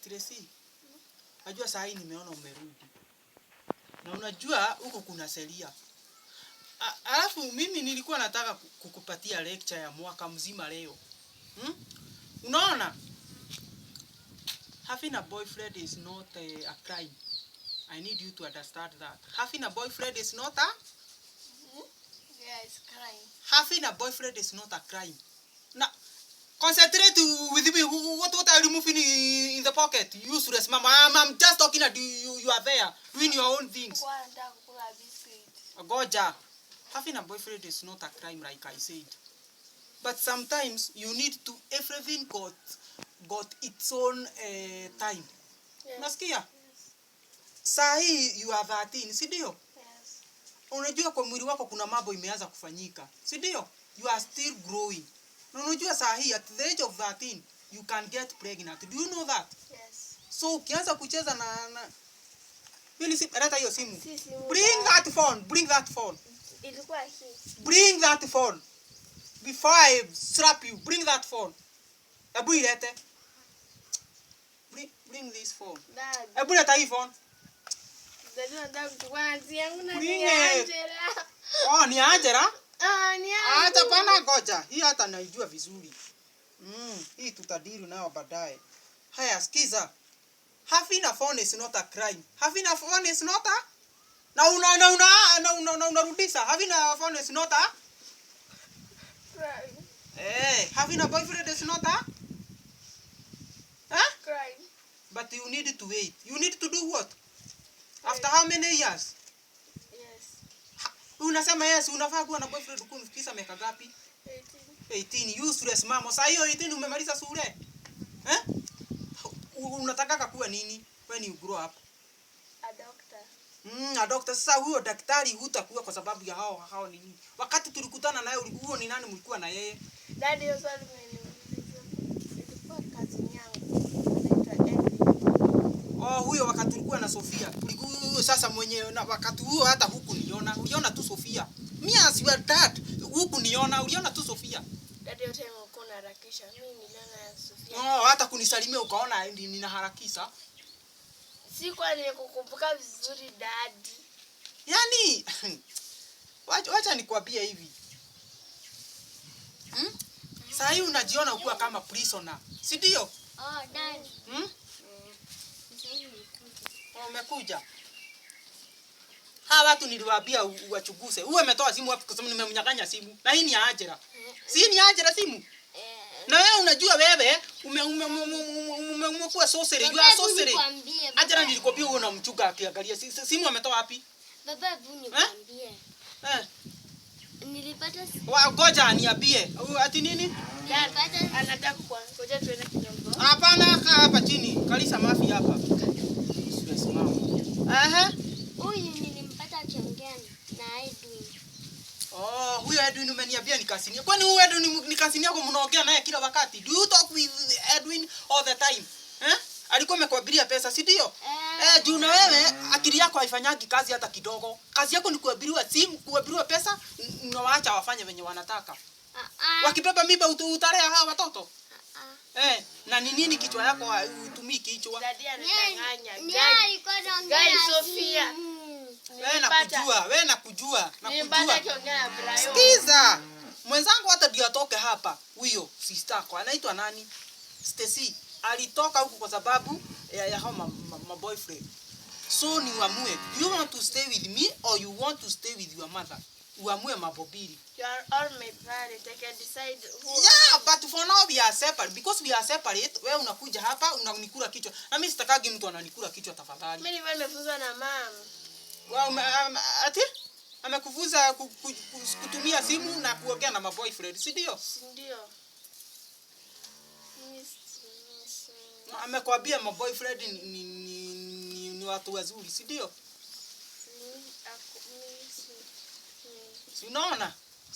Tracy. Najua saa hii nimeona umerudi. Na unajua huko kuna Celia. Alafu mimi nilikuwa nataka kukupatia lecture ya mwaka mzima leo. Unaona? Having a boyfriend is not a crime. I need you to understand that. Having a boyfriend is not a... Yeah, it's crime. Having a boyfriend is not a crime. Now, concentrate with me. What are you removing in the pocket? Useless, mama. I'm just talking at you. You are there doing your own things. Goja. Having a boyfriend is not a crime, like I said. But sometimes you need to... Everything got its own time. Yes. Nasikia? Yes. Sahi you are 13, si ndio? Yes. Unajua kwa mwili wako kuna mambo imeanza kufanyika. Si ndio? You are still growing. Na unajua sahi at the age of 13 you can get pregnant. Do you know that? Yes. So ukianza kucheza na Hili si leta hiyo simu. Bring that phone. Ilikuwa hii. Bring that phone. Before I slap you, bring that phone. Ebu ilete. Bring this phone. Dad. Ebu leta hii phone. Ni Angela. Oh, ni Angela? Ni Angela. Acha pana goja. Hii hata naijua vizuri. Hii tutadili nao baadaye. Haya, sikiza. Having a phone is not a crime. Having a phone is not a... unarudisha. Having a phone is not a... Crime. Having a boyfriend is not a... Crime. But you need to wait. You need to do what? After how many years? Yes. Unasema yes, unafaa kuwa na boyfriend ukifikisha miaka ngapi? 18. Useless mama. Sasa hiyo 18 umemaliza shule? Unataka kuwa nini when you grow up? A doctor. A doctor. Sasa huyo daktari hutakuwa kwa sababu ya hao nini? Wakati tulikutana naye huo ni nani mlikuwa na yeye? Daddy hiyo swali ilikuwa kazi yangu. Anaitwa Edwin. Huyo wakati tulikuwa na Sofia. Tulikuwa sasa mwenye na wakati huo hata huku niona. Uliona tu Sofia. Me as your dad, huku niona, uliona tu Sofia. Daddy yote mko na harakisha. Mimi niliona ya Sofia. Hata kunisalimia ukaona ninaharakisha. Sikuwa nikukumbuka vizuri daddy. Yaani wacha nikwambie hivi. Sasa hii unajiona ukiwa kama prisoner. Si ndio? Daddy. Umekuja. Hawa watu niliwaambia uwachuguse. Uwe umetoa simu wapi kwa sababu nimemnyang'anya simu. Na hii ni Angela. Si ni Angela simu? Na wewe unajua wewe umekuwa sorcery. You are sorcery. Angela nilikwambia wewe unamchuka akiangalia simu ametoa wapi? Baba hebu nikwambie. Nilipata ngoja niambie. Ati nini? Nilipata anataka ngoja tuende kidogo. Hapana, hapa chini. Kalisa mafi hapa. Huyu nilimpata akiongea na Edwin. Huyo Edwin umeniambia ni kasini. Kwani huyo Edwin ni kasini yako mnaongea naye kila wakati? Do you talk with Edwin all the time? Alikuwa amekuabiria pesa, si ndio? Juu na wewe akili yako haifanyagi kazi hata kidogo. Kazi yako ni kuabiriwa simu, kuabiriwa pesa, unawaacha wafanye venye wanataka. Wakibeba mimba utalea hawa watoto? Na ni nini kichwa yako hutumii kichwa? Daddy anadanganya. Guys, Sofia. Wewe nakujua. Nilipata akiongea na Brian. Sikiza. Mwenzangu hata ndio atoke hapa. Huyo sister yako anaitwa nani? Stacy. Alitoka huko kwa sababu ya hao my boyfriend. So ni uamue. Do you want to stay with me or you want to stay with your mother? Uamue mabobili. You are all my parents. I can decide who. Yeah, but for now we are separate. Because we are separate, wewe unakuja hapa unanikula kichwa. Na mimi sitakagi mtu ananikula kichwa tafadhali. Mimi nimefunzwa na mama. Ati? Amekufunza kutumia simu na kuongea na my boyfriend, si ndio? Ndio. Amekwambia my boyfriend ni watu wazuri, si ndio? Si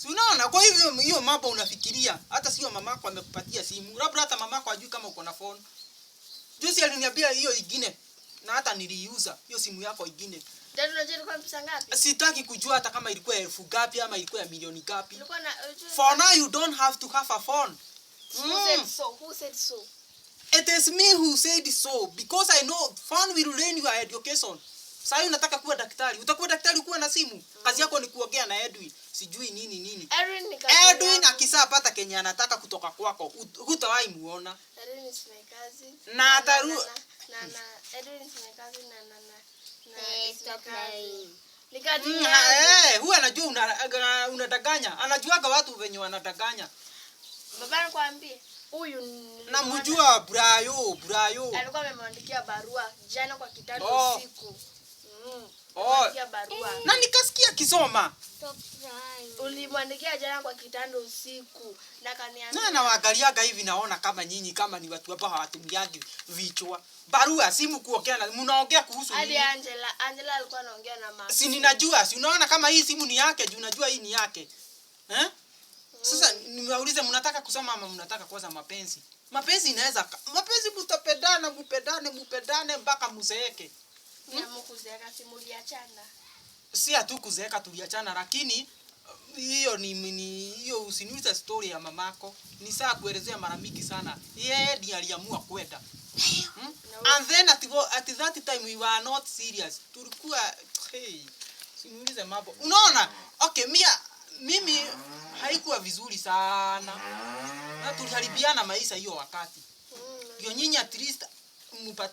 unaona? Kwa hivyo hiyo mambo unafikiria. Hata sio mamako amekupatia simu. Labda hata mamako hajui kama uko na phone. Juzi aliniambia hiyo ingine. Na hata niliuza hiyo simu yako ingine. Dad, unajua ilikuwa pesa ngapi? Sitaki kujua hata kama ilikuwa 1000 ngapi ama ilikuwa ya milioni ngapi. Ilikuwa na For now you don't have to have a phone. Who said so? It is me who said so because I know fun will ruin your education. Sasa unataka kuwa daktari. Utakuwa daktari kuwa na simu. Kazi yako ni kuongea na Edwin. Sijui nini. Edwin akisapata Kenya anataka kutoka kwako. Hutawahi muona. Edwin is my cousin. Na ataru Edwin is my cousin Stop lying. huyu anajua unadanganya. Anajuaga watu wenye wanadanganya. Baba anakuambia huyu namjua Brayo. Alikuwa amemwandikia barua jana kwa kitanda usiku. Barua. Na nikasikia kisoma. Stop lying. Ulimwandikia jana kwa kitanda usiku na kaniambia. Na nawaangaliaga hivi naona kama nyinyi kama ni watu hapa hawatumiagi vichwa. Barua simu kuongea na mnaongea kuhusu nini? Hadi Angela alikuwa anaongea na mama. Si ninajua, si unaona kama hii simu ni yake, juu unajua hii ni yake. Sasa niwaulize mnataka kusoma ama mnataka kuanza mapenzi? Mapenzi inaweza mupendane mpaka mzeeke. Kuzeeka simuliachana. Si atu kuzeeka tuliachana, lakini hiyo usiniulize story ya mamako. Ni saa kuelezea mara mingi sana. Yeye ndiye aliamua kwenda. And then at that time we were not serious. Tulikuwa simuulize mambo. Unaona? Okay, mimi haikuwa vizuri sana. Na tuliharibiana maisha hiyo wakati. Ndio nyinyi at least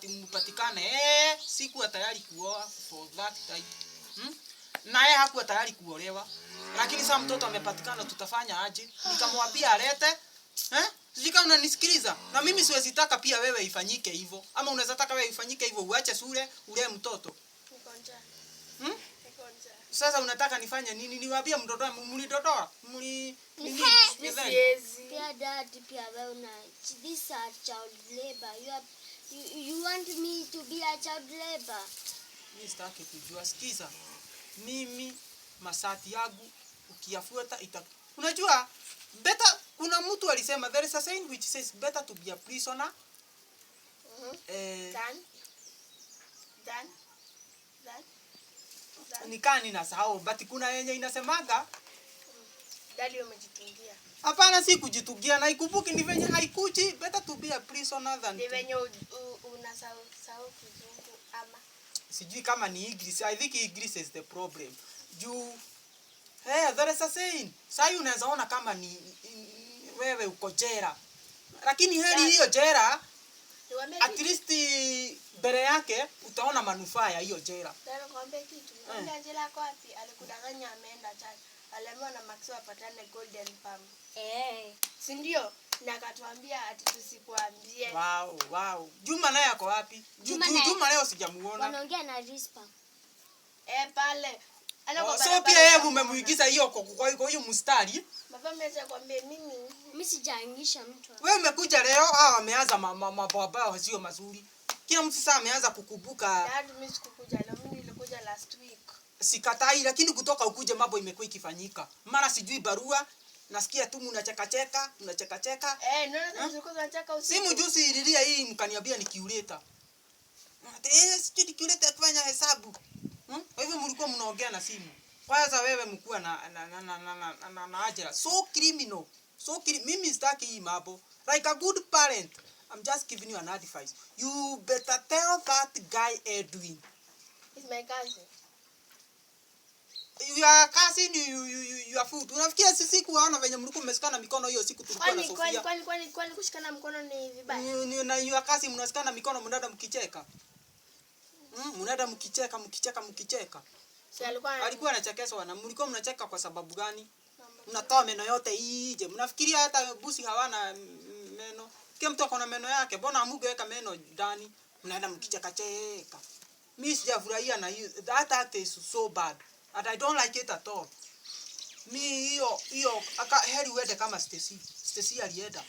mupatikane. Sikuwa tayari kuoa for that time. Naye hakuwa tayari kuolewa. Lakini sasa mtoto amepatikana, tutafanya aje? Nikamwambia alete. Sijui kama unanisikiliza. Na mimi siwezi taka pia wewe ifanyike hivyo. Ama unaweza taka wewe ifanyike hivyo uache shule, ule mtoto. Niko njaa. Sasa unataka nifanye nini? Niwaambie mdodoa, mlidodoa? Pia dad, pia wewe this are child labor. You want me to be a child labor? Mimi sitaki kujua. Sikiza. Mimi masati yangu ukiyafuata unajua better, kuna mtu alisema there is a saying which says better to be a prisoner than nikani na sahau, but kuna yenye inasemaga dadi umejitungia. Hapana, si kujitungia, na ikumbuki ni venye haikuji. Better to be a prisoner than ni venye unasahau kizungu ama sijui kama ni English. I think English is the problem. There is a saying. Sasa unaweza ona kama ni wewe uko jela. Lakini heri hiyo jela at least mbele yake utaona manufaa ya hiyo jela. Ndio kwambia kitu. Ndio jela kwa wapi? Alikudanganya ameenda church. Aliambiwa na Max apatane Golden Palm. Si ndio? Na akatuambia ati tusikuambie. Wow. Juma naye ako wapi? Juma leo sijamuona. Wanaongea na Rispa. Pale. So pia yeye umemuigiza hiyo kwa hiyo mstari. Baba ameanza kwambia mimi sijaingisha mtu. Wewe umekuja leo ameanza mababa sio mazuri. Kila mtu sasa ameanza kukubuka. Dad, mimi sikukuja leo, mimi nilikuja last week. Sikatai, lakini kutoka ukuje mambo imekuwa ikifanyika. Mara sijui barua, nasikia tu unacheka cheka. Naona zilikuwa zinacheka usiku. Simu juzi ililia hii mkaniambia nikiuleta. Sijui nikiuleta kufanya hesabu. Kwa hivyo mlikuwa mnaongea na simu. Kwanza wewe mkuu na ajira. So criminal. Mimi sitaki hii mambo. Like a good parent, I'm just giving you an advice. You better tell that guy Edwin. He's my cousin. Your cousin, your food. Unafikia sisi kuona venye mlikuwa mmeshikana mikono hiyo siku tulikuwa na Sofia. Kwani kushikana mkono ni vibaya? Na your cousin mnashikana mikono mnaenda mkicheka. Mnaenda mkicheka. Si alikuwa anachekeswa na mlikuwa mnacheka kwa sababu gani? Mnatoa meno yote nje. Mnafikiria hata busi hawana meno. Kila mtu ako na meno yake. Mbona hamungeweka meno ndani? Mnaenda mkicheka. Mimi sijafurahia na hiyo. That act is so bad. And I don't like it at all. Hiyo heri uende kama Stacy alienda.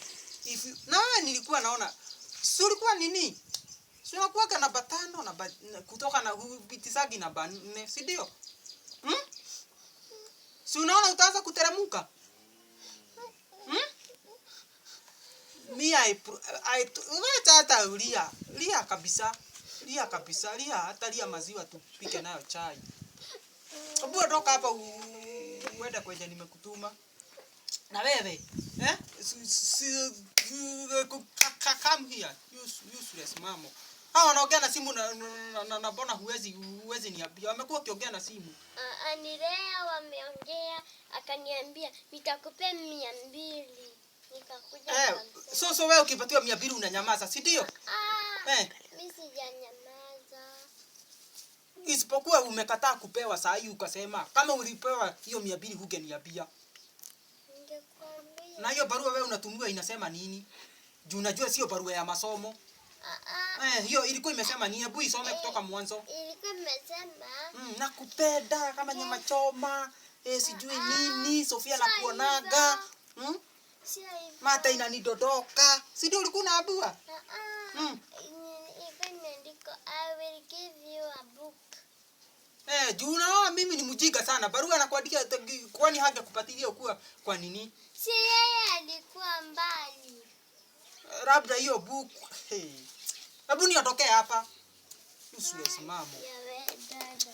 Na wewe nilikuwa naona si ulikuwa nini? Si unakuwa na batano na kutoka na bitisagi na 4, si ndio? Si unaona utaanza kuteremuka? Hata lia kabisa. Hata lia maziwa tupike nayo chai. Hebu toka hapa uende kwenye nimekutuma. Na wewe Come here. Useless mamo. Hawa wanaongea na simu na mbona huwezi niambia. Wamekuwa wakiongea na simu. Anirea wameongea akaniambia nitakupea 200. Nikakuja so wewe ukipatiwa 200 unanyamaza, si ndio? Mimi sijanyamaza. Isipokuwa umekataa kupewa saa hii ukasema kama ulipewa hiyo 200 hungeniambia. Ningekwambia. Na hiyo barua wewe unatumiwa inasema nini? Juu unajua sio barua ya masomo. Hiyo ilikuwa imesema nini? Hebu isome kutoka mwanzo. Ilikuwa imesema nakupenda kama nyama choma. Sijui nini, Sofia nakuonaga. Mata inanidodoka. Si ndio ulikuwa unaambiwa? Ilikuwa imeandikwa I will give you a book. Juu unaona mimi ni mjinga sana. Barua anakuandikia kwani hangekupatilia ukua kwa nini? Si yeye alikuwa mbali. Labda hiyo book. Hebu niondokee hapa. Usiwe simamo. Ya wewe dada.